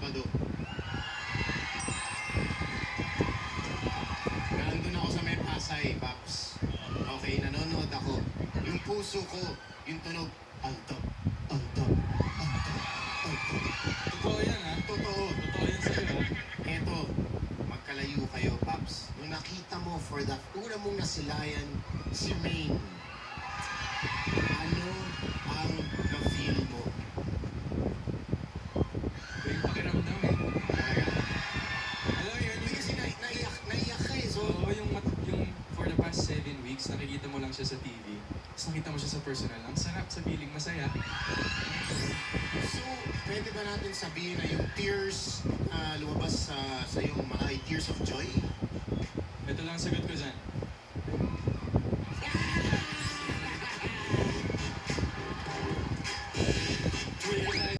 Sabado. Nandun ako sa may Pasay, Paps. Okay, nanonood ako. Yung puso ko, yung tunog, alto, alto, alto, alto. Totoo yan, ha? Totoo. Totoo yan sa'yo, ha? Eto, magkalayo kayo, Paps. Nung nakita mo for the una mong nasilayan, si Maine, ano ang na-feel mo? Iba yung pakiramdam, eh. Alam mo yun, Hindi kasi naiyak ka eh. So, oo, yung for the past 7 weeks, nakikita mo lang siya sa TV. Tapos nakita mo siya sa personal. Ang sarap sa feeling, masaya. so, pwede ba natin sabihin na yung tears na lumabas sa iyong mga ay tears of joy? Ito lang ang sagot ko dyan.